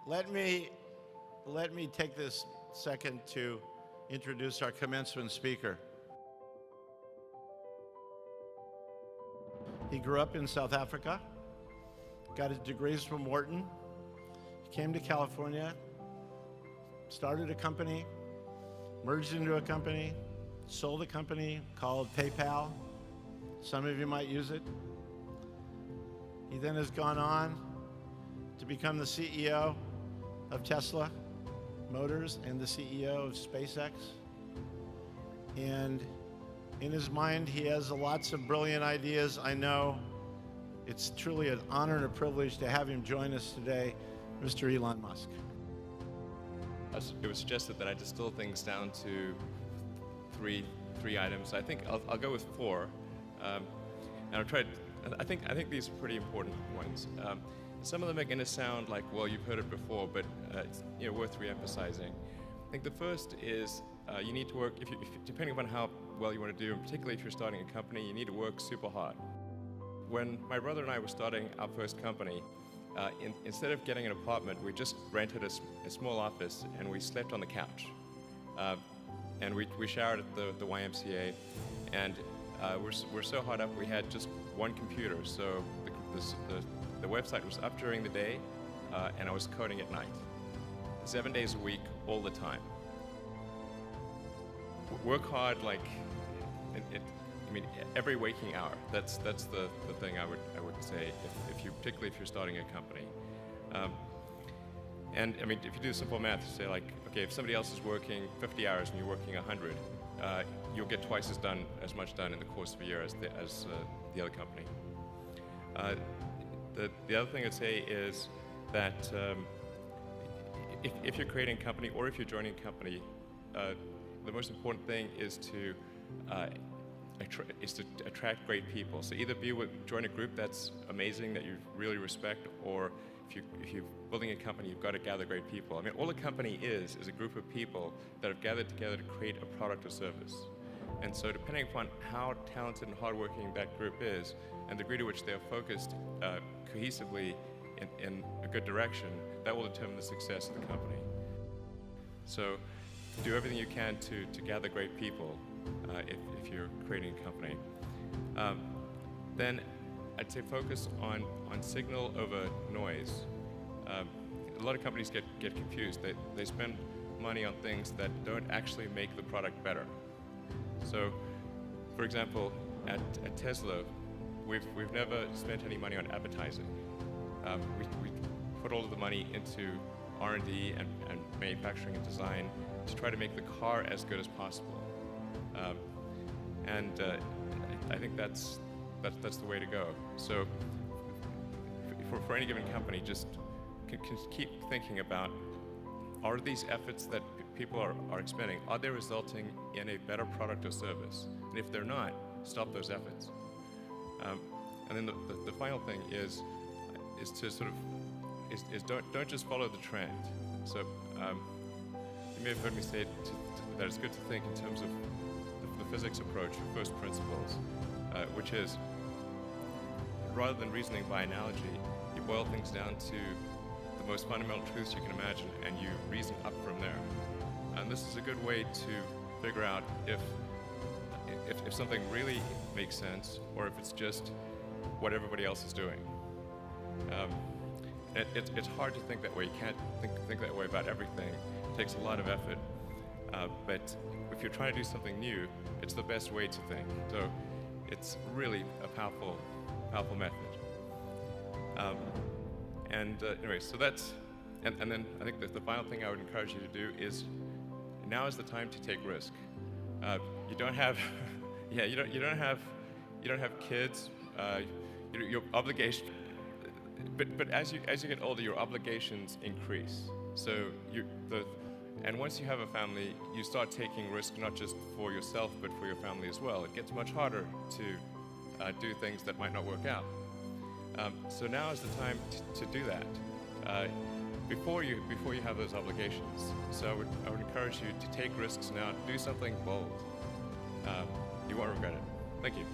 Let me take this second to introduce our commencement speaker. He grew up in South Africa, got his degrees from Wharton, came to California, started a company, merged into a company, sold a company called PayPal. Some of you might use it. He then has gone on to become the CEO of Tesla Motors and the CEO of SpaceX. And in his mind, he has lots of brilliant ideas. I know it's truly an honor and a privilege to have him join us today, Mr. Elon Musk. It was suggested that I distill things down to three items. I think I'll go with four, and I'll try. I think these are pretty important ones. Some of them are going to sound like, well, you've heard it before, but it's worth re-emphasizing. I think the first is you need to work. Depending upon how well you want to do, and particularly if you're starting a company, you need to work super hard. When my brother and I were starting our first company, instead of getting an apartment, we just rented a small office and we slept on the couch. And we showered at the YMCA, and we're so hard up we had just one computer. So the website was up during the day, and I was coding at night, 7 days a week, all the time. Work hard, like every waking hour. That's the thing I would say particularly if you're starting a company. And if you do simple math, you say okay, if somebody else is working 50 hours and you're working 100, you'll get twice as much done in the course of a year as the other company. The other thing I'd say is that if you're creating a company or if you're joining a company, the most important thing is to attract great people. So either join a group that's amazing, that you really respect, or if you're building a company, you've got to gather great people. All a company is a group of people that have gathered together to create a product or service. And so depending upon how talented and hardworking that group is, and the degree to which they are focused cohesively in a good direction, that will determine the success of the company. So do everything you can to gather great people if you're creating a company. Then I'd say focus on signal over noise. A lot of companies get confused. They spend money on things that don't actually make the product better. So, for example, at Tesla, we've never spent any money on advertising. We put all of the money into R&D and manufacturing and design to try to make the car as good as possible. And I think that's the way to go. So for any given company, just keep thinking about, are these efforts that people are expending, are they resulting in a better product or service? And if they're not, stop those efforts. And then the final thing is don't just follow the trend. So you may have heard me say that it's good to think in terms of the physics approach, first principles, which is, rather than reasoning by analogy, you boil things down to the most fundamental truths you can imagine, and you reason up from there. And this is a good way to figure out if something really makes sense, or if it's just what everybody else is doing. It's hard to think that way. You can't think that way about everything. It takes a lot of effort. But if you're trying to do something new, it's the best way to think. So it's really a powerful method. Anyway, so that's, and then I think that the final thing I would encourage you to do is, now is the time to take risk. You don't have, you don't have kids. Your obligation, but as you get older, your obligations increase. So and once you have a family, you start taking risk not just for yourself, but for your family as well. It gets much harder to do things that might not work out. So now is the time to do that before you have those obligations. So I would encourage you to take risks now. Do something bold. You won't regret it. Thank you.